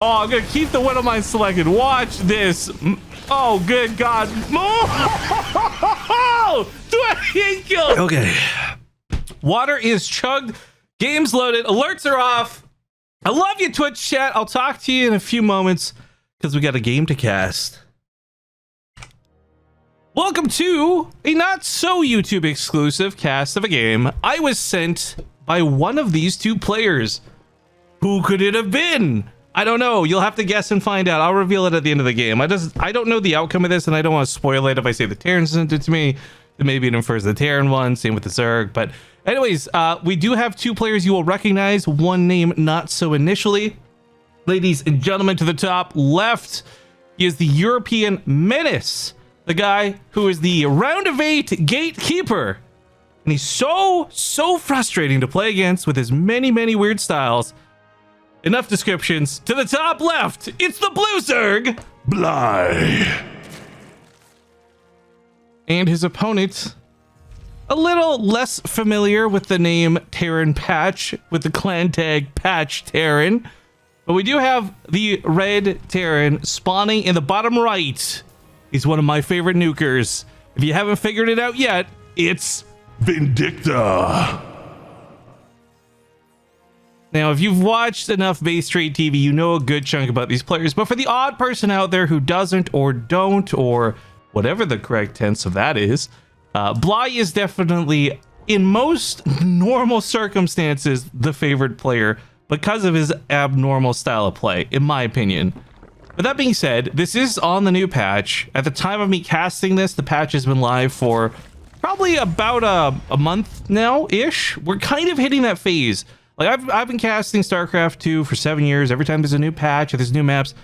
Oh, I'm gonna keep the Widow Mine selected. Watch this. Oh, good God. Oh, 28 kills. Okay. Water is chugged. Game's loaded. Alerts are off. I love you, Twitch chat. I'll talk to you in a few moments because we got a game to cast. Welcome to a not so YouTube exclusive cast of a game I was sent by one of these two players. Who could it have been? I don't know. You'll have to guess and find out. I'll reveal it at the end of the game. I don't know the outcome of this, and I don't want to spoil it if I say the Terran sent it to me. Then maybe it infers the Terran one. Same with the Zerg. But anyways, we do have two players you will recognize. One name not so initially. Ladies and gentlemen, to the top left, he is the European Menace. The guy who is the round of 8 gatekeeper. And he's so frustrating to play against with his many weird styles. Enough descriptions. To the top left, it's the Blue Zerg, Bly. And his opponent, a little less familiar with the name Terran Patch, with the clan tag Patch Terran. But we do have the red Terran spawning in the bottom right. He's one of my favorite nukers. If you haven't figured it out yet, it's Vindicta. Now, if you've watched enough base trade TV, you know a good chunk about these players. But for the odd person out there who doesn't or don't, or whatever the correct tense of that is, Bly is definitely, in most normal circumstances, the favorite player because of his abnormal style of play, in my opinion. But that being said, this is on the new patch. At the time of me casting this, the patch has been live for probably about a month now-ish. We're kind of hitting that phase. Like, I've been casting Starcraft 2 for 7 years. Every time there's a new patch or there's new maps,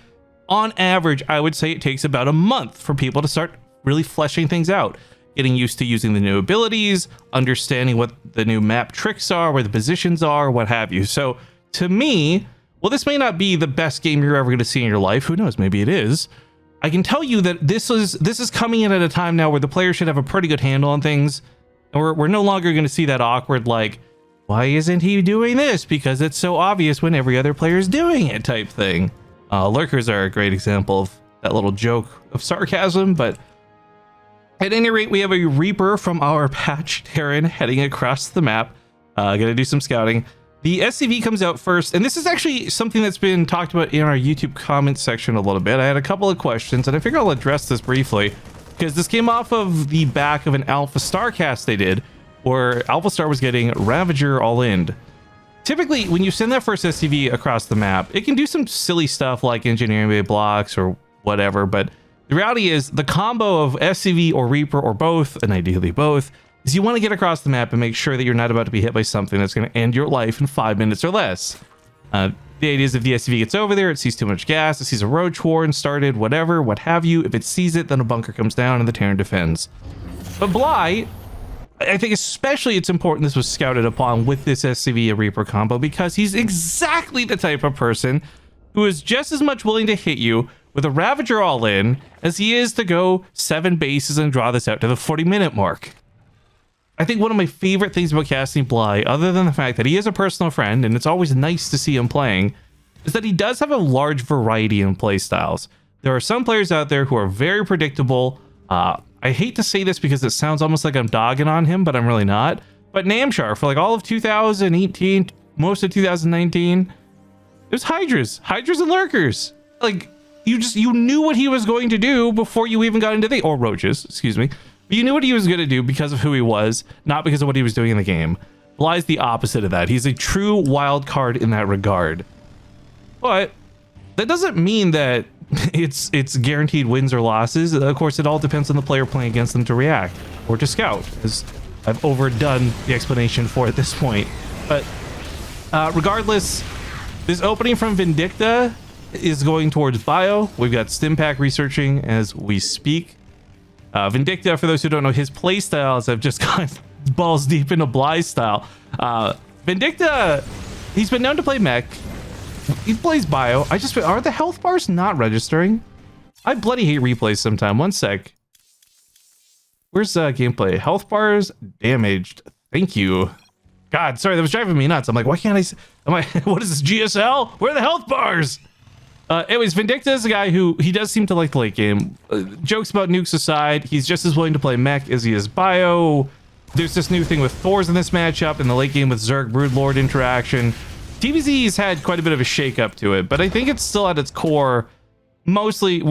on average, I would say it takes about a month for people to start really fleshing things out. Getting used to using the new abilities, understanding what the new map tricks are, where the positions are, what have you. So, to me, well, this may not be the best game you're ever going to see in your life. Who knows? Maybe it is. I can tell you that this is coming in at a time now where the player should have a pretty good handle on things. And we're no longer going to see that awkward, like, why isn't he doing this? Because it's so obvious when every other player is doing it type thing. Lurkers are a great example of that little joke of sarcasm, but at any rate, we have a Reaper from our patch Terran heading across the map. Gonna do some scouting. The SCV comes out first, and this is actually something that's been talked about in our YouTube comments section a little bit. I had a couple of questions, and I figure I'll address this briefly, because this came off of the back of an Alpha Starcast they did, where Alpha Star was getting Ravager all-in. Typically, when you send that first SCV across the map, it can do some silly stuff like engineering bay blocks or whatever, but the reality is the combo of SCV or Reaper or both, and ideally both, is you want to get across the map and make sure that you're not about to be hit by something that's going to end your life in 5 minutes or less. The idea is if the SCV gets over there, it sees too much gas, it sees a roach warren started, whatever, what have you. If it sees it, then a bunker comes down and the Terran defends. But Bly, I think especially it's important this was scouted upon with this SCV and Reaper combo because he's exactly the type of person who is just as much willing to hit you with a Ravager all in as he is to go 7 bases and draw this out to the 40-minute mark. I think one of my favorite things about casting Bly, other than the fact that he is a personal friend and it's always nice to see him playing, is that he does have a large variety in play styles. There are some players out there who are very predictable. I hate to say this because it sounds almost like I'm dogging on him, but I'm really not. But Namshar, for like all of 2018, most of 2019, it was Hydras and Lurkers. Like, you knew what he was going to do before you even got into the, or Roaches, excuse me. But you knew what he was going to do because of who he was, not because of what he was doing in the game. Bly's the opposite of that. He's a true wild card in that regard. But that doesn't mean that it's guaranteed wins or losses. Of course, it all depends on the player playing against them to react or to scout, as I've overdone the explanation for at this point. But regardless, this opening from Vindicta is going towards bio. We've got Stimpack researching as we speak. Vindicta, for those who don't know, his play styles have just gone balls deep into Bly's style. Vindicta, he's been known to play mech. He plays bio. Are the health bars not registering? I bloody hate replays sometime. One sec. Where's gameplay? Health bars damaged. Thank you. God, sorry, that was driving me nuts. I'm like, why can't I? What is this, GSL? Where are the health bars? Anyways, Vindicta is a guy who he does seem to like the late game. Jokes about nukes aside, he's just as willing to play mech as he is bio. There's this new thing with Thors in this matchup in the late game with Zerg Broodlord interaction. TVZ's had quite a bit of a shake-up to it, but I think it's still at its core mostly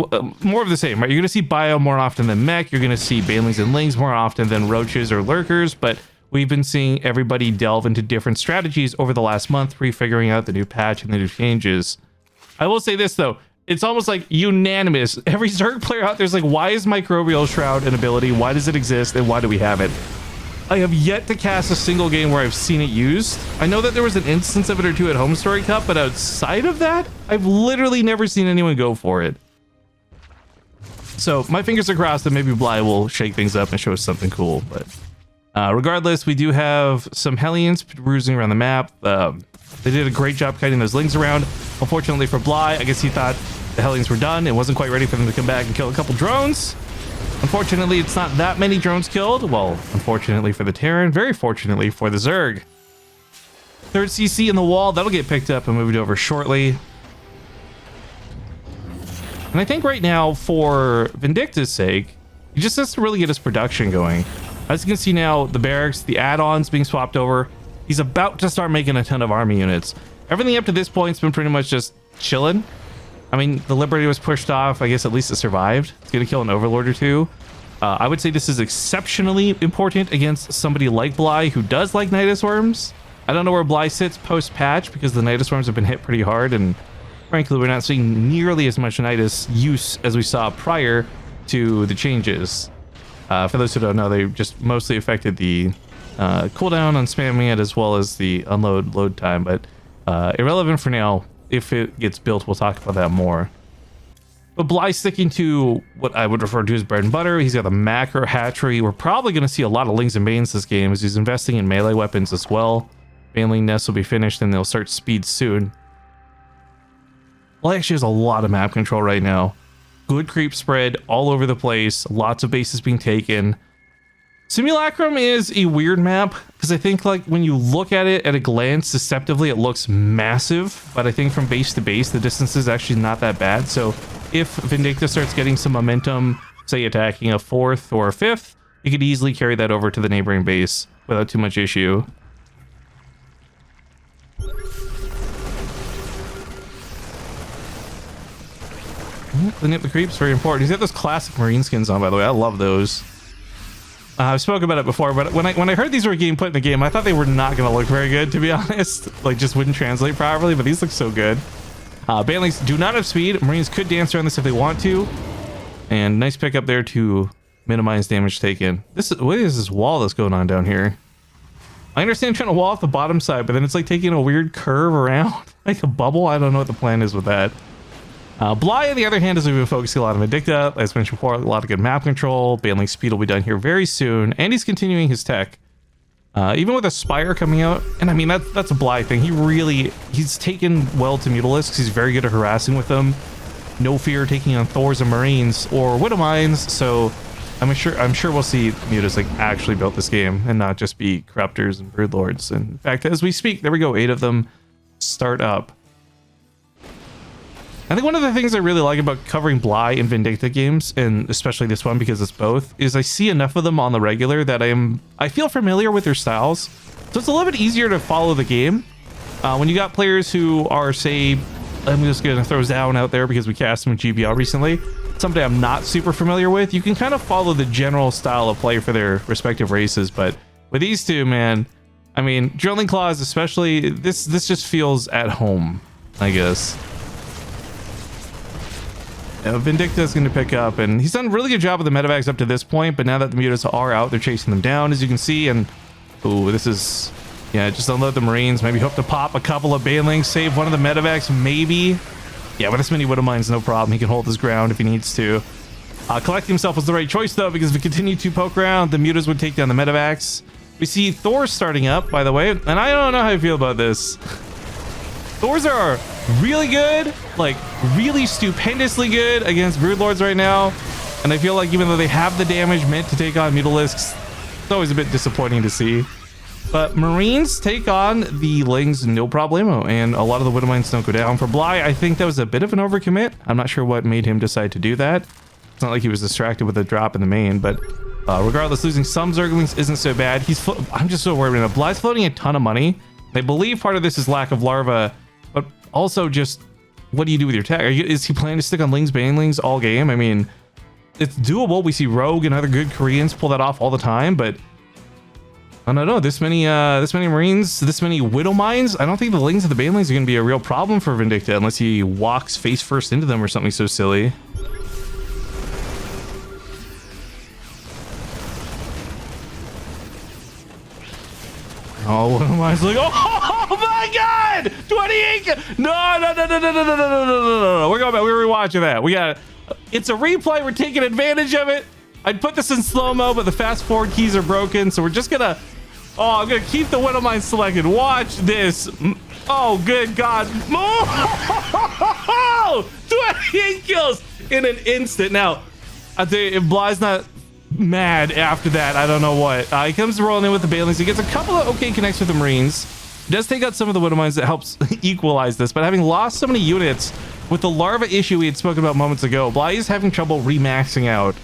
more of the same, right? You're going to see bio more often than mech. You're going to see banelings and lings more often than roaches or lurkers, but we've been seeing everybody delve into different strategies over the last month, refiguring out the new patch and the new changes. I will say this, though. It's almost like unanimous. Every Zerg player out there is like, why is Microbial Shroud an ability? Why does it exist? And why do we have it? I have yet to cast a single game where I've seen it used. I know that there was an instance of it or two at Home Story Cup, but outside of that, I've literally never seen anyone go for it. So my fingers are crossed that maybe Bly will shake things up and show us something cool. But regardless, we do have some Hellions cruising around the map. They did a great job kiting those lings around. Unfortunately for Bly, I guess he thought the Hellions were done. It wasn't quite ready for them to come back and kill a couple drones. Unfortunately, it's not that many drones killed. Well, unfortunately for the Terran, very fortunately for the Zerg. Third CC in the wall, that'll get picked up and moved over shortly. And I think right now, for Vindicta's sake, he just has to really get his production going. As you can see now, the barracks, the add-ons being swapped over. He's about to start making a ton of army units. Everything up to this point has been pretty much just chilling. I mean, the Liberty was pushed off. I guess at least it survived. It's going to kill an Overlord or two. I would say this is exceptionally important against somebody like Bly who does like Nidus Worms. I don't know where Bly sits post-patch because the Nidus Worms have been hit pretty hard, and frankly, we're not seeing nearly as much Nidus use as we saw prior to the changes. For those who don't know, they just mostly affected the cooldown on spamming it as well as the unload load time, but irrelevant for now. If it gets built, we'll talk about that more. But Bly's sticking to what I would refer to as bread and butter. He's got the macro hatchery. We're probably going to see a lot of Lings and Banes this game as he's investing in melee weapons as well. Baneling nests will be finished and they'll start speed soon. Well, actually has a lot of map control right now. Good creep spread all over the place. Lots of bases being taken. Simulacrum is a weird map because I think like when you look at it at a glance deceptively it looks massive, but I think from base to base the distance is actually not that bad. So if Vindicta starts getting some momentum, say attacking a 4th or a 5th, you could easily carry that over to the neighboring base without too much issue. Cleaning up the creeps, very important. He's got those classic marine skins on, by the way. I love those. I've spoken about it before, but when I heard these were getting put in the game, I thought they were not going to look very good, to be honest. Like, just wouldn't translate properly, but these look so good. Banelings do not have speed. Marines could dance around this if they want to. And nice pickup there to minimize damage taken. What is this wall that's going on down here? I understand trying to wall off the bottom side, but then it's like taking a weird curve around. Like a bubble. I don't know what the plan is with that. Bly, on the other hand, has been focusing a lot on Vindicta. As mentioned before, a lot of good map control. Baneling speed will be done here very soon. And he's continuing his tech. Even with a Spire coming out. And I mean, that's a Bly thing. He's taken well to Mutalisks. He's very good at harassing with them. No fear taking on Thors and Marines or Widowmines. So I'm sure we'll see Mutas like actually built this game and not just be Corruptors and Broodlords. And in fact, as we speak, there we go. 8 of them start up. I think one of the things I really like about covering Bly in Vindicta games, and especially this one because it's both, is I see enough of them on the regular that I feel familiar with their styles. So it's a little bit easier to follow the game. When you got players who are, say, I'm just going to throw Zowan out there because we cast him in GBL recently, somebody I'm not super familiar with, you can kind of follow the general style of play for their respective races. But with these two, man, I mean, Drilling Claws especially, this just feels at home, I guess. Vindicta is going to pick up, and he's done a really good job with the medevacs up to this point, but now that the mutas are out, they're chasing them down, as you can see, and ooh, this is, yeah, just unload the Marines, maybe hope to pop a couple of Banelings, save one of the medevacs, maybe. Yeah, with this many Widowmines, no problem. He can hold his ground if he needs to. Collecting himself was the right choice, though, because if we continue to poke around, the mutas would take down the medevacs. We see Thor starting up, by the way, and I don't know how I feel about this. Thors are really good, like really stupendously good against Broodlords right now, and I feel like even though they have the damage meant to take on Mutalisks, it's always a bit disappointing to see. But Marines take on the Lings no problemo, and a lot of the Widow Mines don't go down. For Bly, I think that was a bit of an overcommit. I'm not sure what made him decide to do that. It's not like he was distracted with a drop in the main, but regardless, losing some Zerglings isn't so bad. I'm just so worried right now. Bly's floating a ton of money. I believe part of this is lack of larva, but also just what do you do with your tech? Is he planning to stick on Lings, Banelings all game? I mean, it's doable. We see Rogue and other good Koreans pull that off all the time, but I don't know. This many Marines, this many Widow Mines. I don't think the Lings and the Banelings are going to be a real problem for Vindicta unless he walks face first into them or something so silly. Oh, Widow Mines like, oh my God, 28. No. We're going back. We're rewatching that. We got. It's a replay. We're taking advantage of it. I'd put this in slow-mo, but the fast forward keys are broken, so we're just gonna. Oh, I'm gonna keep the Widow Mine selected. Watch this. Oh, good God. Oh, 28 kills in an instant. Now, I'll tell you, if Bly's not mad after that, I don't know what. He comes rolling in with the Banelings. He gets a couple of okay connects with the Marines. He does take out some of the Widow Mines that helps equalize this, but having lost so many units with the larva issue we had spoken about moments ago, Bly is having trouble remaxing out.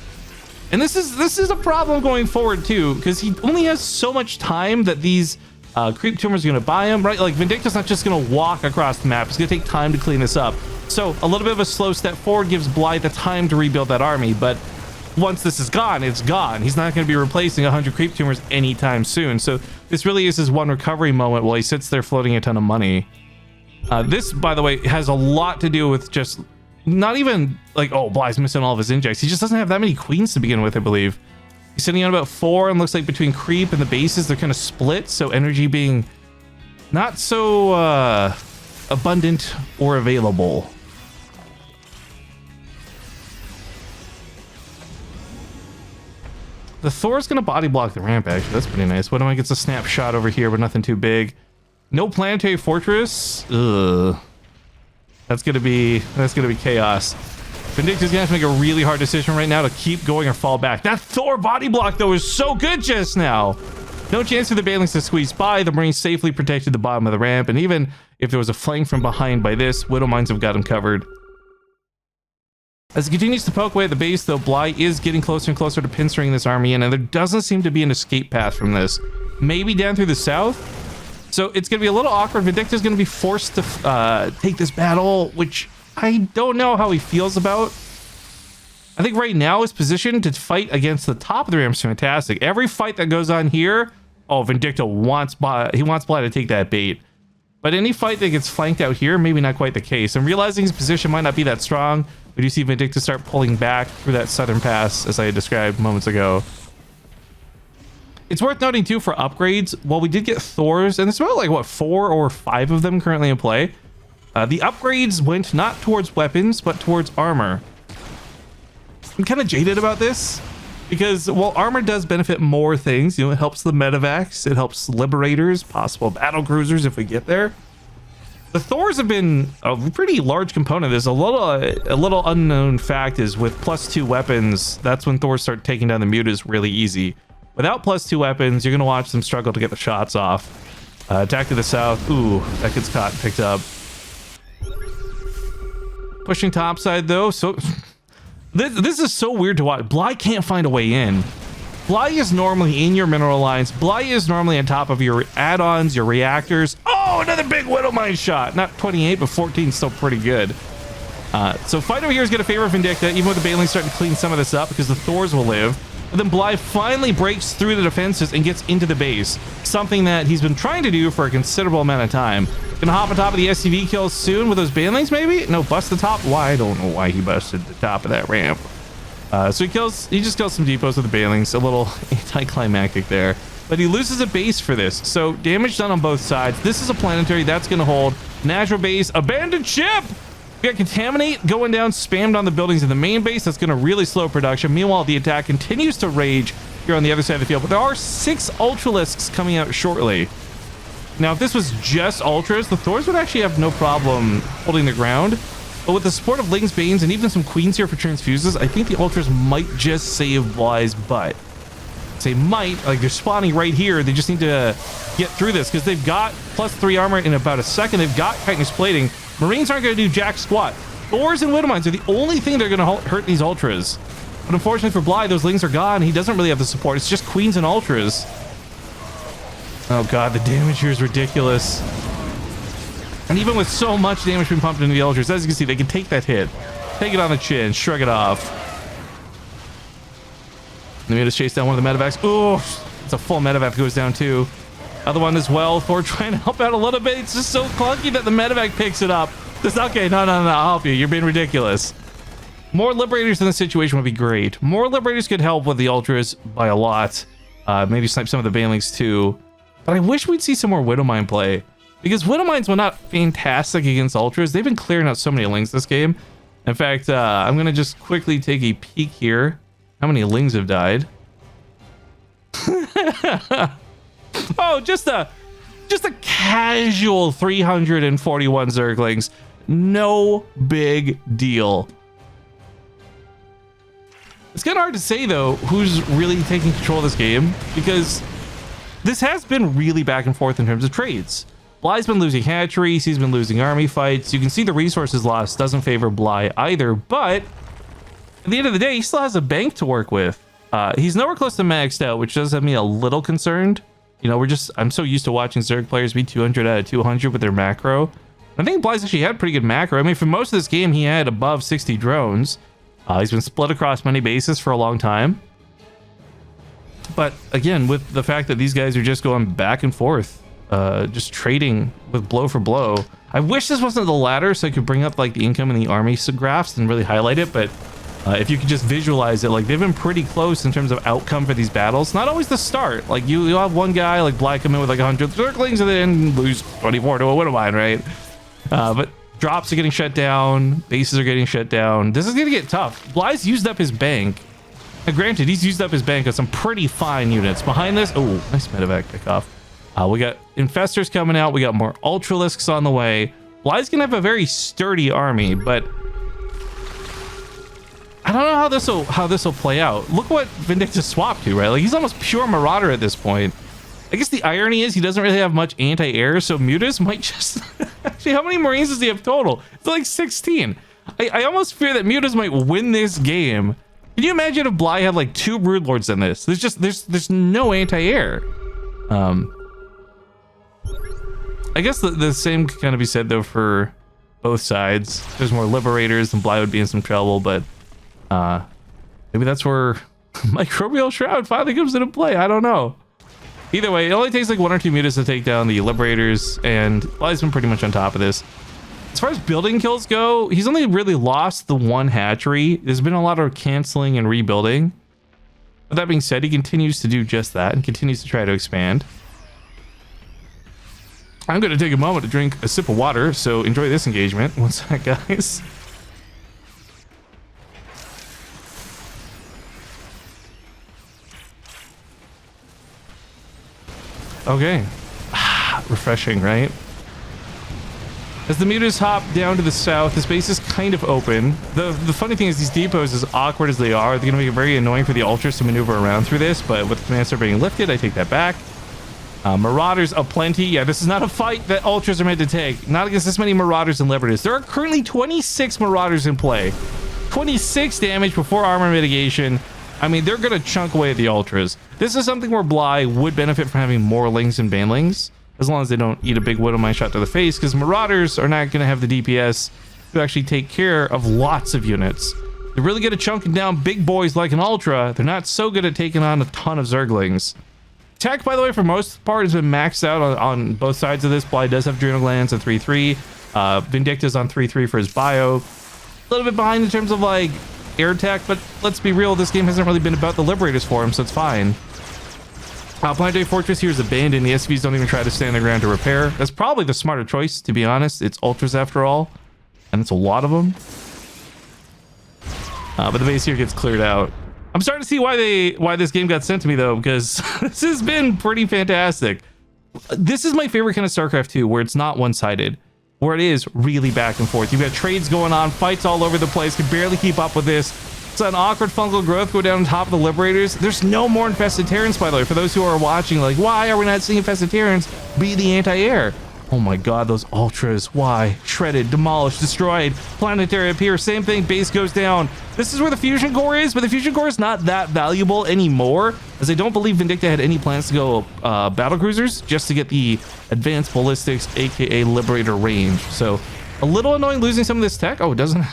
And this is a problem going forward too, because he only has so much time that these creep tumors are going to buy him, right? Like Vindicta's not just going to walk across the map. It's going to take time to clean this up. So a little bit of a slow step forward gives Bly the time to rebuild that army, but once this is gone, it's gone. He's not going to be replacing 100 creep tumors anytime soon. So this really is his one recovery moment while he sits there floating a ton of money. This, by the way, has a lot to do with just not even like, oh, Bly's missing all of his injects. He just doesn't have that many queens to begin with, I believe. He's sitting on about 4, and looks like between creep and the bases, they're kind of split. So energy being not so abundant or available. The Thor's gonna body block the ramp, actually. That's pretty nice. What am I gets a snapshot over here, but nothing too big. No planetary fortress. Ugh. That's gonna be chaos. Vindicta's gonna have to make a really hard decision right now to keep going or fall back. That Thor body block though is so good just now. No chance for the Banelings to squeeze by. The Marines safely protected the bottom of the ramp, and even if there was a flank from behind by this, Widow Mines have got him covered. As he continues to poke away at the base, though, Bly is getting closer and closer to pinstering this army in, and there doesn't seem to be an escape path from this. Maybe down through the south? So it's going to be a little awkward. Vindicta's going to be forced to take this battle, which I don't know how he feels about. I think right now his position to fight against the top of the ramp is fantastic. Every fight that goes on here, oh, Vindicta wants Bly to take that bait. But any fight that gets flanked out here, maybe not quite the case. And realizing his position might not be that strong, we do see Vindicta start pulling back through that southern pass, as I had described moments ago. It's worth noting, too, for upgrades, while we did get Thors, and there's about, like, what, 4 or 5 of them currently in play, the upgrades went not towards weapons, but towards armor. I'm kind of jaded about this, because while armor does benefit more things, you know, it helps the medevacs, it helps liberators, possible battle cruisers if we get there. The Thors have been a pretty large component of this. A little unknown fact is with +2 weapons, that's when Thors start taking down the mutas really easy. Without +2 weapons, you're going to watch them struggle to get the shots off. Attack to the south. Ooh, that gets caught and picked up. Pushing topside, though. So this is so weird to watch. Bly can't find a way in. Bly is normally in your mineral lines. Bly is normally on top of your add-ons, your reactors. Oh, another big Widow Mine shot. Not 28, but 14 is still pretty good. So fight over here is going to favor Vindicta, even with the Banelings starting to clean some of this up because the Thors will live. But then Bly finally breaks through the defenses and gets into the base. Something that he's been trying to do for a considerable amount of time. Gonna hop on top of the SCV kills soon with those Banelings, maybe? No, bust the top. Why? I don't know why he busted the top of that ramp. So he just kills some depots with the Banelings. A little anticlimactic there. But he loses a base for this. So damage done on both sides. This is a planetary. That's going to hold. Natural base. Abandoned ship! We got Contaminate going down, spammed on the buildings in the main base. That's going to really slow production. Meanwhile, the attack continues to rage here on the other side of the field. But there are 6 Ultralisks coming out shortly. Now, if this was just Ultras, the Thors would actually have no problem holding the ground. But with the support of Lings, Banes, and even some Queens here for Transfuses, I think the Ultras might just save Bly's butt. They might, like, they're spawning right here. They just need to get through this because they've got +3 armor in about a second. They've got chitinous plating. Marines aren't going to do jack squat. Thors and Widowmines are the only thing they're going to hurt these ultras. But unfortunately for Bly, those lings are gone. He doesn't really have the support. It's just queens and ultras. Oh god, the damage here is ridiculous. And even with so much damage being pumped into the ultras, as you can see, they can take that hit, take it on the chin, shrug it off. They made us chase down one of the medevacs. Ooh, it's a full medevac goes down too. Other one as well. Thor trying to help out a little bit. It's just so clunky that the medevac picks it up. It's okay. No, I'll help you. You're being ridiculous. More liberators in this situation would be great. More liberators could help with the ultras by a lot. Maybe snipe some of the banelings too. But I wish we'd see some more Widowmine play, because Widowmines were not fantastic against ultras. They've been clearing out so many lings this game. In fact, I'm gonna just quickly take a peek here. How many lings have died? Oh, just a casual 341 zerglings. No big deal. It's kind of hard to say though who's really taking control of this game, because this has been really back and forth in terms of trades. Bly's been losing hatcheries, he's been losing army fights. You can see the resources lost doesn't favor Bly either, but at the end of the day, he still has a bank to work with. He's nowhere close to maxed out, which does have me a little concerned. You know, I'm so used to watching Zerg players be 200 out of 200 with their macro. I think Bly's actually had pretty good macro. I mean, for most of this game, he had above 60 drones. He's been split across many bases for a long time. But again, with the fact that these guys are just going back and forth, just trading with blow for blow. I wish this wasn't the ladder so I could bring up like the income and the army graphs and really highlight it, but if you could just visualize it, like they've been pretty close in terms of outcome for these battles. Not always the start. Like you'll have one guy like Bly come in with like 100 circlings and then lose 24 to a Widowmine, right? But drops are getting shut down, bases are getting shut down. This is gonna get tough. Bly's used up his bank. Now, granted, he's used up his bank of some pretty fine units. Behind this, oh, nice medevac pickoff. We got infestors coming out. We got more ultralisks on the way. Bly's gonna have a very sturdy army, but I don't know how this will play out. Look what Vindicta swapped to, right? Like he's almost pure Marauder at this point. I guess the irony is he doesn't really have much anti-air, so Mutas might just actually, how many Marines does he have total? It's like 16. I almost fear that Mutas might win this game. Can you imagine if Bly had like 2 Brood Lords in this? There's no anti-air. I guess the same could kind of be said though for both sides. There's more Liberators and Bly would be in some trouble, but maybe that's where Microbial Shroud finally comes into play. I don't know. Either way, it only takes like 1 or 2 Mutas to take down the Liberators, and Bly's been pretty much on top of this. As far as building kills go, he's only really lost the 1 hatchery. There's been a lot of canceling and rebuilding. But that being said, he continues to do just that and continues to try to expand. I'm going to take a moment to drink a sip of water, so enjoy this engagement. One sec, guys. Okay. Refreshing, right? As the Mutas hop down to the south, this base is kind of open. The funny thing is these depots, as awkward as they are, they're going to make it very annoying for the ultras to maneuver around through this, but with command center being lifted, I take that back. Marauders aplenty. Yeah, this is not a fight that ultras are meant to take. Not against this many Marauders and Liberators. There are currently 26 Marauders in play. 26 damage before armor mitigation. I mean, they're going to chunk away at the ultras. This is something where Bly would benefit from having more lings and banelings, as long as they don't eat a big Widowmine shot to the face, because Marauders are not going to have the DPS to actually take care of lots of units. They're really good at chunking down big boys like an Ultra. They're not so good at taking on a ton of Zerglings. Tech, by the way, for most part, has been maxed out on both sides of this. Bly does have Adrenal Glands at 3-3. Vindicta's on 3-3 for his bio. A little bit behind in terms of, like, air tech, but let's be real, this game hasn't really been about the Liberators for him, so it's fine. Planetary Fortress here is abandoned. The SVs don't even try to stand their ground to repair. That's probably the smarter choice, to be honest. It's Ultras after all, and it's a lot of them. But the base here gets cleared out. I'm starting to see why this game got sent to me, though, because this has been pretty fantastic. This is my favorite kind of StarCraft 2, where it's not one-sided, where it is really back and forth. You've got trades going on, fights all over the place, can barely keep up with this. It's an awkward fungal growth go down on top of the Liberators. There's no more infested Terrans, by the way. For those who are watching, like, why are we not seeing infested Terrans be the anti-air? Oh my god, those ultras. Why? Shredded, demolished, destroyed. Planetary appear. Same thing. Base goes down. This is where the fusion core is, but the fusion core is not that valuable anymore, as I don't believe Vindicta had any plans to go battle cruisers just to get the advanced ballistics, aka Liberator range. So a little annoying losing some of this tech. Oh, it doesn't.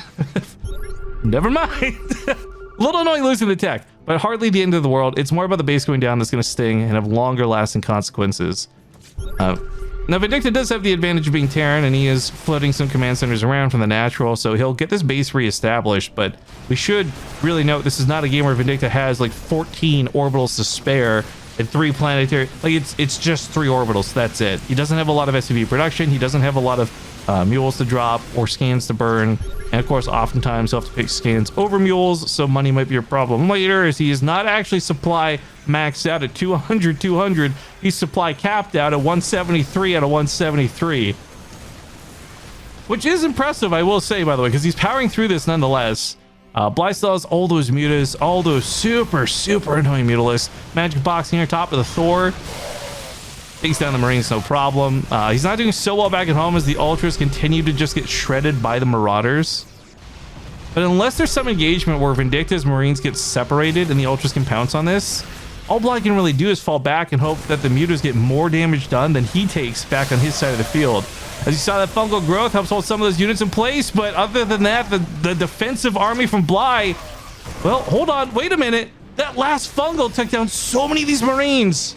Never mind. A little annoying losing the tech, but hardly the end of the world. It's more about the base going down that's going to sting and have longer lasting consequences. Now, Vindicta does have the advantage of being Terran, and he is floating some command centers around from the natural, so he'll get this base reestablished, but we should really note this is not a game where Vindicta has like 14 orbitals to spare and 3 planetary, like it's just 3 orbitals, that's it. He doesn't have a lot of SUV production, he doesn't have a lot of mules to drop or scans to burn, and of course oftentimes he'll have to pick scans over mules, so money might be a problem later, as he is not actually supply maxed out at 200. He's supply capped out at 173 out of 173, which is impressive, I will say, by the way, because he's powering through this nonetheless. Bly still has all those mutas, all those super annoying mutalisks. Magic boxing here top of the Thor takes down the Marines, no problem. He's not doing so well back at home as the ultras continue to just get shredded by the Marauders. But unless there's some engagement where Vindicta's Marines get separated and the ultras can pounce on this, all Bly can really do is fall back and hope that the mutas get more damage done than he takes back on his side of the field. As you saw, that fungal growth helps hold some of those units in place, but other than that, the defensive army from Bly, well, hold on, wait a minute. That last fungal took down so many of these Marines.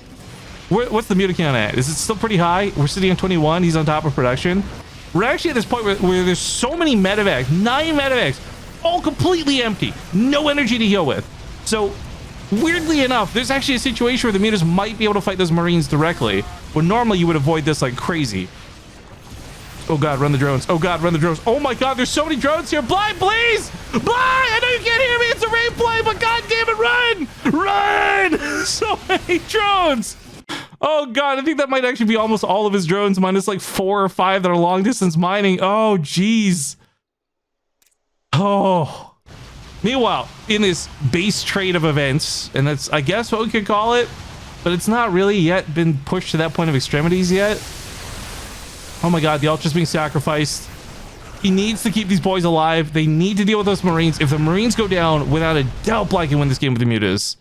What's the muta count at? Is it still pretty high? We're sitting on 21. He's on top of production. We're actually at this point where there's so many medevacs, 9 medevacs, all completely empty. No energy to heal with. So, weirdly enough, there's actually a situation where the mutas might be able to fight those Marines directly, when normally you would avoid this like crazy. Oh god, run the drones. Oh god, run the drones. Oh my god, there's so many drones here. Bly, please! Bly! I know you can't hear me. It's a rain play, but god damn it, run! Run! So many drones! Oh god, I think that might actually be almost all of his drones, minus like 4 or 5 that are long distance mining. Oh, jeez. Oh. Meanwhile, in this base trade of events, and that's, I guess, what we could call it, but it's not really yet been pushed to that point of extremities yet. Oh my god, the Ultra's being sacrificed. He needs to keep these boys alive. They need to deal with those Marines. If the Marines go down, without a doubt, Bly can win this game with the mutas.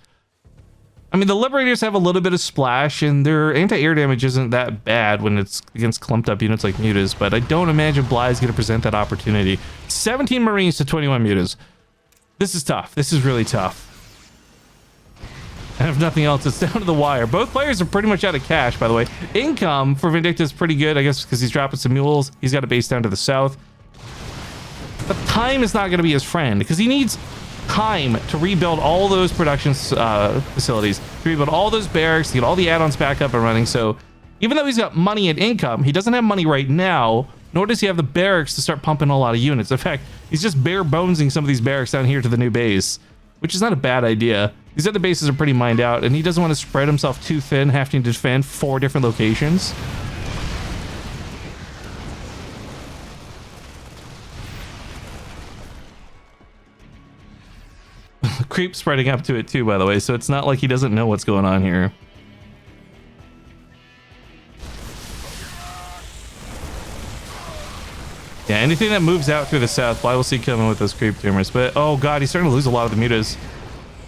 I mean, the Liberators have a little bit of splash, and their anti-air damage isn't that bad when it's against clumped up units like mutas, but I don't imagine Bly is going to present that opportunity. 17 Marines to 21 mutas. This is tough. This is really tough. And if nothing else, it's down to the wire. Both players are pretty much out of cash, by the way. Income for Vindicta is pretty good, I guess, because he's dropping some mules. He's got a base down to the south. But time is not going to be his friend, because he needs time to rebuild all those production facilities, to rebuild all those barracks, to get all the add-ons back up and running. So even though he's got money and income, he doesn't have money right now, nor does he have the barracks to start pumping a lot of units. In fact, he's just bare bonesing some of these barracks down here to the new base, which is not a bad idea. These other bases are pretty mined out, and he doesn't want to spread himself too thin, having to defend 4 different locations. Creep spreading up to it too, by the way, so it's not like he doesn't know what's going on here. Yeah, anything that moves out through the south, Bly will see coming with those creep tumors. But oh god, he's starting to lose a lot of the mutas.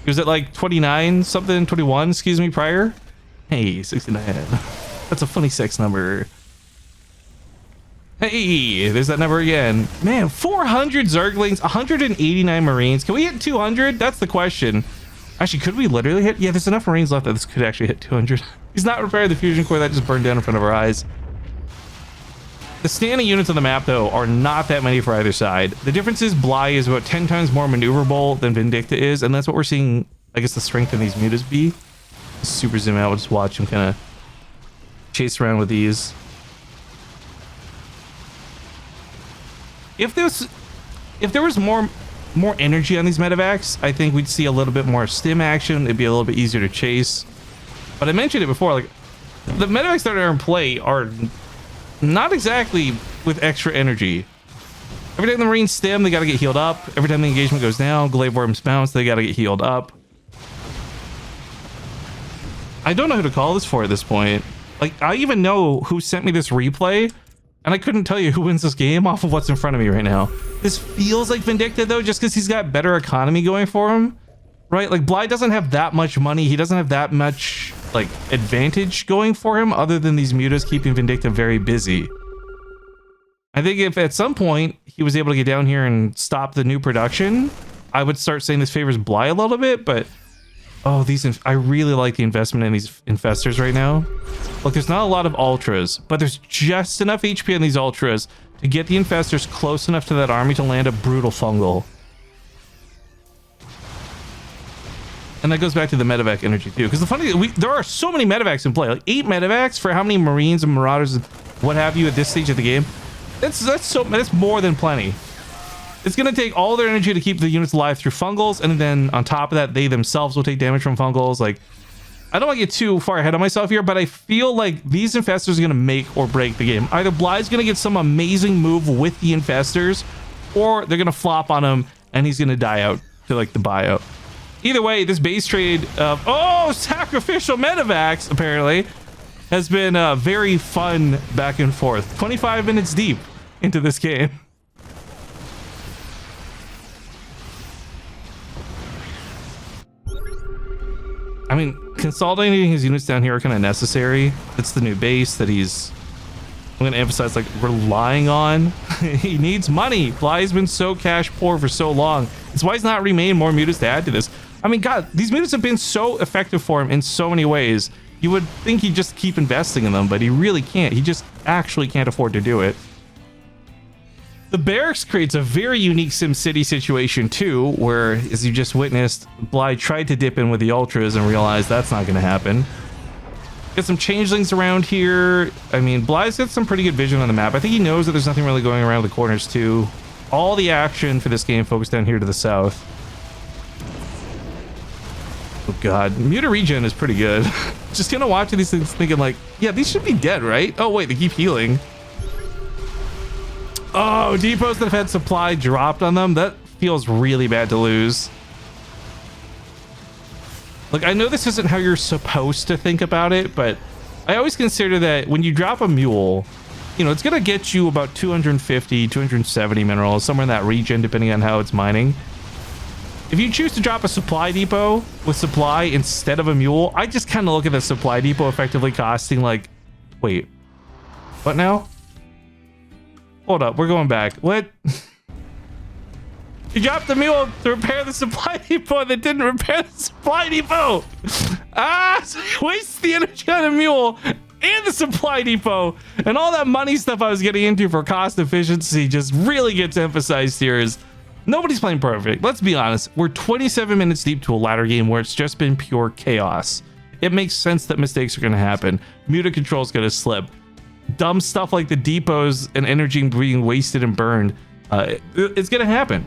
He was at like 29 something, 21, excuse me, prior. Hey, 69. That's a funny sex number. Hey, there's that number again. Man, 400 Zerglings, 189 Marines. Can we hit 200? That's the question. Actually, could we literally hit? Yeah, there's enough Marines left that this could actually hit 200. He's not repaired the fusion core that just burned down in front of our eyes. The standing units on the map, though, are not that many for either side. The difference is Bly is about 10 times more maneuverable than Vindicta is, and that's what we're seeing, I guess, the strength in these mutas be. Super zoom out, we'll just watch him kind of chase around with these. If there was more energy on these medevacs, I think we'd see a little bit more stim action. It'd be a little bit easier to chase. But I mentioned it before, like, the medevacs that are in play are not exactly with extra energy. Every time the Marines stim, they got to get healed up. Every time the engagement goes down, glaive worms bounce, they got to get healed up. I don't know who to call this for at this point. Like, I even know who sent me this replay, and I couldn't tell you who wins this game off of what's in front of me right now. This feels like Vindicta, though, just because he's got better economy going for him, right? Like, Bly doesn't have that much money. He doesn't have that much, like, advantage going for him other than these mutas keeping Vindicta very busy. I think if at some point he was able to get down here and stop the new production, I would start saying this favors Bly a little bit, but oh, I really like the investment in these infestors right now. Look, there's not a lot of ultras, but there's just enough HP on these ultras to get the infestors close enough to that army to land a brutal fungal. And that goes back to the medevac energy too, because the funny thing, there are so many medevacs in play, like 8 medevacs for how many Marines and Marauders and what have you at this stage of the game. That's more than plenty. It's going to take all their energy to keep the units alive through fungals, and then on top of that, they themselves will take damage from fungals. Like, I don't want to get too far ahead of myself here, but I feel like these infestors are going to make or break the game. Either Bly's going to get some amazing move with the infestors, or they're going to flop on him, and he's going to die out to, like, the buyout. Either way, this base trade of, sacrificial medevacs, apparently, has been very fun back and forth. 25 minutes deep into this game. I mean, consolidating his units down here are kind of necessary. It's the new base that I'm going to emphasize, like, relying on. He needs money. Bly's been so cash poor for so long. That's why he's not remained more mutas to add to this. I mean, God, these mutas have been so effective for him in so many ways. You would think he'd just keep investing in them, but he really can't. He just actually can't afford to do it. The barracks creates a very unique SimCity situation too, where, as you just witnessed, Bly tried to dip in with the ultras and realized that's not going to happen. Got some changelings around here. I mean, Bly's got some pretty good vision on the map. I think he knows that there's nothing really going around the corners too. All the action for this game focused down here to the south. Oh God, Muta regen is pretty good. Just kind of watching these things thinking like, yeah, these should be dead, right? Oh wait, they keep healing. Oh, depots that have had supply dropped on them. That feels really bad to lose. Look, I know this isn't how you're supposed to think about it, but I always consider that when you drop a mule, you know, it's going to get you about 250, 270 minerals, somewhere in that region, depending on how it's mining. If you choose to drop a supply depot with supply instead of a mule, I just kind of look at the supply depot effectively costing like, wait, what now? Hold up, we're going back. What? You dropped the mule to repair the supply depot that didn't repair the supply depot. So you waste the energy on a mule and the supply depot, and all that money stuff I was getting into for cost efficiency just really gets emphasized here. Is nobody's playing perfect. Let's be honest. We're 27 minutes deep to a ladder game where it's just been pure chaos. It makes sense that mistakes are going to happen. Muta control is going to slip. Dumb stuff like the depots and energy being wasted and burned, it's going to happen.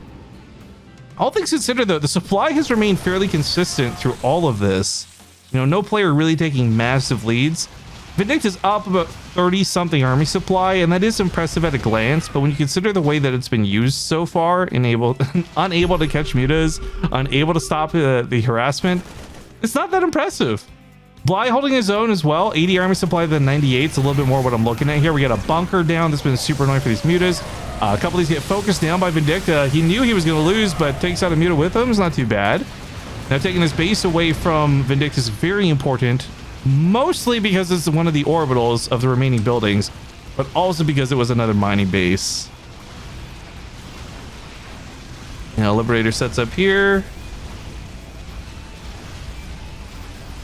All things considered, though, the supply has remained fairly consistent through all of this. You know, no player really taking massive leads. Vindicta's up about 30-something army supply, and that is impressive at a glance, but when you consider the way that it's been used so far, unable to catch mutas, unable to stop the harassment, it's not that impressive. Bly holding his own as well. 80 army supply than 98. It's a little bit more what I'm looking at here. We got a bunker down. That's been super annoying for these mutas. A couple of these get focused down by Vindicta. He knew he was going to lose, but takes out a muta with him. It's not too bad. Now taking this base away from Vindicta is very important, mostly because it's one of the orbitals of the remaining buildings, but also because it was another mining base. Now Liberator sets up here.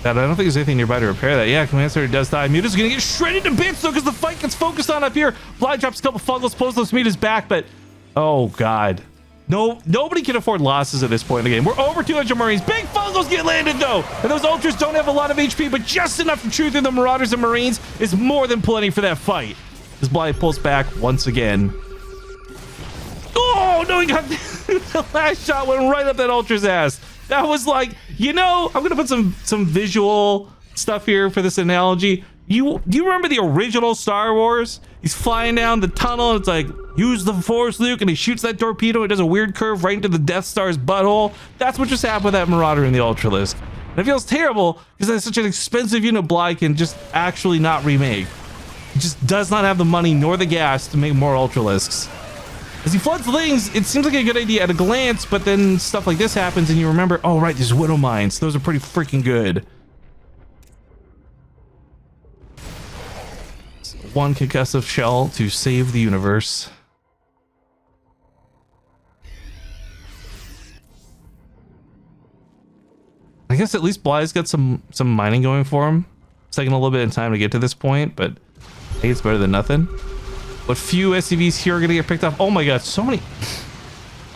I don't think there's anything nearby to repair that. Yeah, Command Center does die. Muta's gonna get shredded to bits though, because the fight gets focused on up here. Bly drops a couple fungals, pulls those mutas back, but oh God. No, nobody can afford losses at this point in the game. We're over 200 Marines. Big fungals get landed though, and those ultras don't have a lot of HP, but just enough to chew through the Marauders and Marines is more than plenty for that fight. As Bly pulls back once again. Oh no, he got the last shot went right up that ultra's ass. That was like, you know, I'm gonna put some visual stuff here for this analogy. Do you remember the original Star Wars? He's flying down the tunnel. And it's like, use the force, Luke. And he shoots that torpedo. It does a weird curve right into the Death Star's butthole. That's what just happened with that Marauder in the Ultralisk. And it feels terrible because that's such an expensive unit Bly can just actually not remake. He just does not have the money nor the gas to make more Ultralisks. As he floods Lings, it seems like a good idea at a glance, but then stuff like this happens and you remember, oh right, these Widow Mines. Those are pretty freaking good. One concussive shell to save the universe. I guess at least Bly's got some mining going for him. It's taking a little bit of time to get to this point, but I think it's better than nothing. What few SCVs here are gonna get picked up? Oh my god, so many.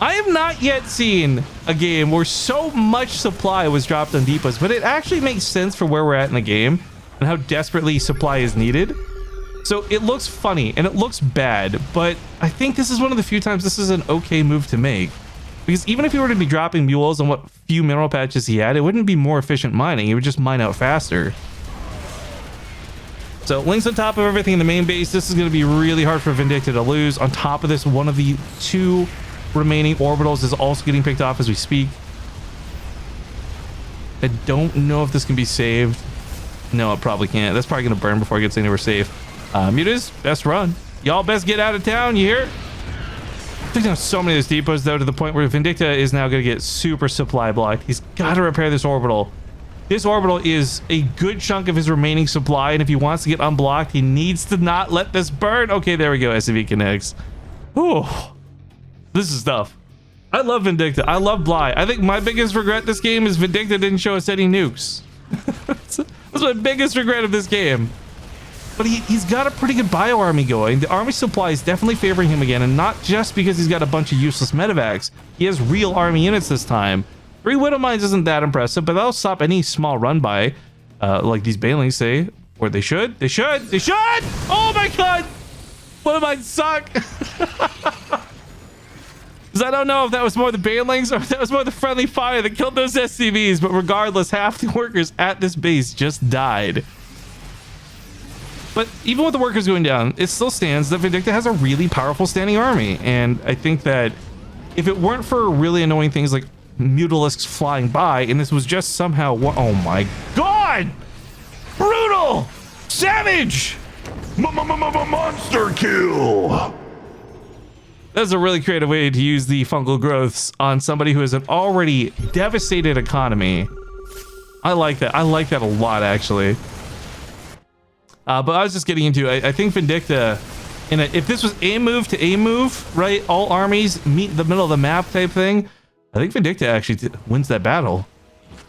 I have not yet seen a game where so much supply was dropped on depots, but it actually makes sense for where we're at in the game and how desperately supply is needed. So it looks funny and it looks bad, but I think this is one of the few times this is an okay move to make. Because even if he were to be dropping mules on what few mineral patches he had, it wouldn't be more efficient mining. He would just mine out faster. So Link's on top of everything in the main base. This is going to be really hard for Vindicta to lose. On top of this, one of the 2 remaining orbitals is also getting picked off as we speak. I don't know if this can be saved. No, it probably can't. That's probably going to burn before it gets anywhere safe. Mutas, best run. Y'all best get out of town, you hear? Taking down so many of those depots, though, to the point where Vindicta is now going to get super supply blocked. He's got to repair this orbital. This orbital is a good chunk of his remaining supply, and if he wants to get unblocked, he needs to not let this burn. Okay, there we go, SCV connects. Ooh, this is tough. I love Vindicta. I love Bly. I think my biggest regret this game is Vindicta didn't show us any nukes. That's my biggest regret of this game. But he's got a pretty good bio army going. The army supply is definitely favoring him again, and not just because he's got a bunch of useless medevacs. He has real army units this time. 3 Widow Mines isn't that impressive, but that'll stop any small run by, like these Banelings say. Or they should. They should! They should! Oh my god! Widow Mines suck! Because I don't know if that was more the Banelings or if that was more the friendly fire that killed those SCVs, but regardless, half the workers at this base just died. But even with the workers going down, it still stands that Vindicta has a really powerful standing army. And I think that if it weren't for really annoying things like Mutalisks flying by, and this was just somehow... Oh my god! Brutal! Savage! Monster kill! That's a really creative way to use the fungal growths on somebody who has an already devastated economy. I like that. I like that a lot, actually. But I was just getting into, I think Vindicta, if this was A move to A move, right? All armies meet the middle of the map type thing. I think Vindicta actually wins that battle.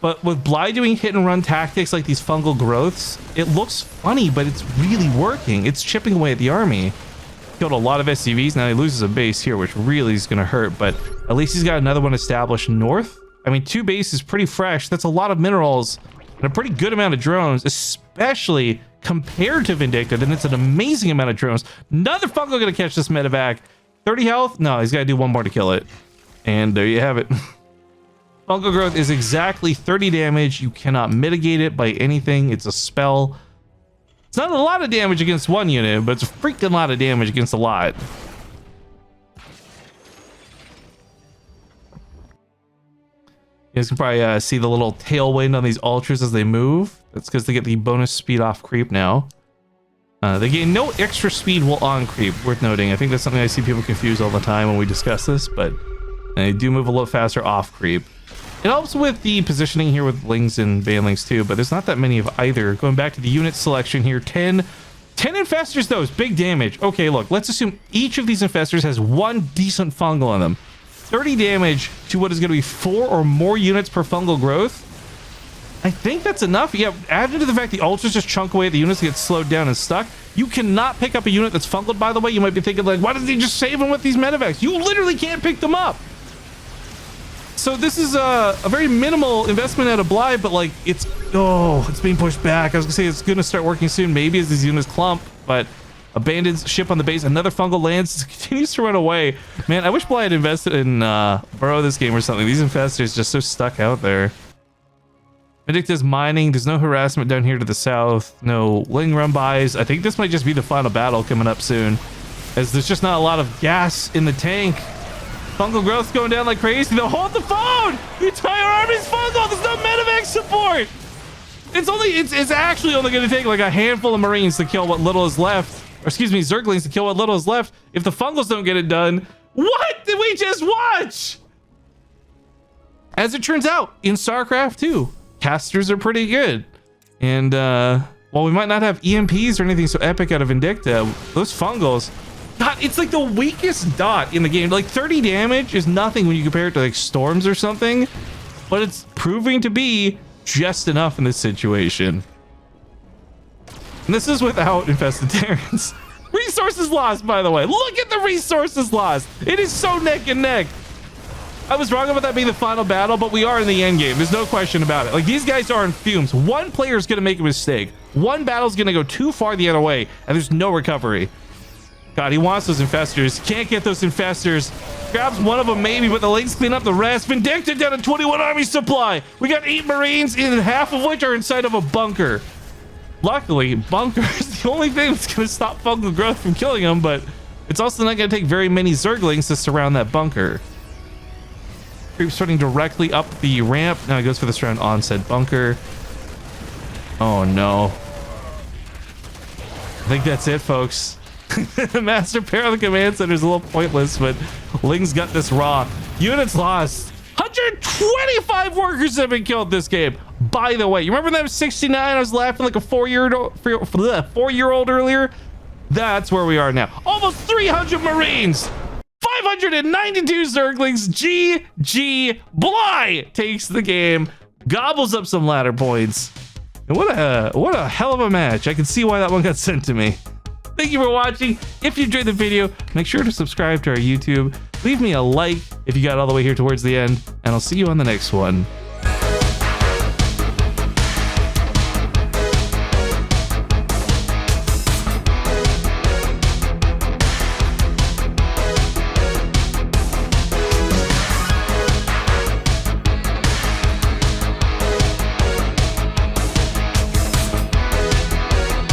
But with Bly doing hit and run tactics like these fungal growths, it looks funny, but it's really working. It's chipping away at the army. Killed a lot of SCVs. Now he loses a base here, which really is going to hurt. But at least he's got another one established north. I mean, 2 bases pretty fresh. That's a lot of minerals and a pretty good amount of drones, especially compared to Vindicta. Then it's an amazing amount of drones. Another fungal going to catch this medevac. 30 health? No, he's got to do 1 more to kill it. And there you have it. Fungal growth is exactly 30 damage. You cannot mitigate it by anything. It's a spell. It's not a lot of damage against 1 unit, but it's a freaking lot of damage against a lot. You guys can probably see the little tailwind on these ultras as they move. That's because they get the bonus speed off creep now. They gain no extra speed while on creep, worth noting. I think that's something I see people confuse all the time when we discuss this, but they do move a little faster off creep. It helps with the positioning here with Lings and Banelings too, but there's not that many of either. Going back to the unit selection here, 10 infestors though is big damage. Okay, look, let's assume each of these infestors has 1 decent fungal in them. 30 damage to what is going to be 4 or more units per fungal growth. I think that's enough. Yeah, added to the fact the ultras just chunk away at the units that get slowed down and stuck. You cannot pick up a unit that's fungal, by the way. You might be thinking like, why doesn't he just save them with these medevacs? You literally can't pick them up. So this is a very minimal investment out of Bly, but like it's being pushed back. I was gonna say it's gonna start working soon, maybe as these units clump, but abandons ship on the base. Another fungal lands, continues to run away. Man, I wish Bly had invested in Burrow this game or something. These infestors just so stuck out there. Vindicta's mining. There's no harassment down here to the south. No Ling run bys. I think this might just be the final battle coming up soon, as there's just not a lot of gas in the tank. Fungal growth's going down like crazy. They'll hold the phone. The entire army's fungal. There's no medevac support. It's actually only going to take like a handful of Marines to kill what little is left. Or excuse me, Zerglings to kill what little is left. If the fungals don't get it done. What did we just watch? As it turns out, in StarCraft 2, casters are pretty good. And while we might not have EMPs or anything so epic out of Vindicta, those fungals, God, it's like the weakest dot in the game. Like 30 damage is nothing when you compare it to like storms or something, but it's proving to be just enough in this situation. And this is without infested Terrans. Resources lost, by the way. Look at the resources lost. It is so neck and neck. I was wrong about that being the final battle, but we are in the end game. There's no question about it. Like, these guys are in fumes. One player is going to make a mistake. One battle is going to go too far the other way, and there's no recovery. God, he wants those infestors. Can't get those infestors. Grabs one of them maybe, but the Lings clean up the rest. Vindicta down to 21 army supply. We got 8 Marines, and half of which are inside of a bunker. Luckily, bunker is the only thing that's going to stop fungal growth from killing them, but it's also not going to take very many Zerglings to surround that bunker. Creep starting directly up the ramp. Now he goes for the surround on said bunker. Oh no. I think that's it, folks. Master pair on the command center is a little pointless, but Ling's got this raw. Units lost. 125 workers have been killed this game. By the way, you remember that was 69? I was laughing like a 4-year-old earlier. That's where we are now. Almost 300 Marines. 592 Zerglings. GG. Bly takes the game, gobbles up some ladder points. And what a hell of a match. I can see why that one got sent to me. Thank you for watching. If you enjoyed the video, make sure to subscribe to our YouTube. Leave me a like if you got all the way here towards the end, and I'll see you on the next one.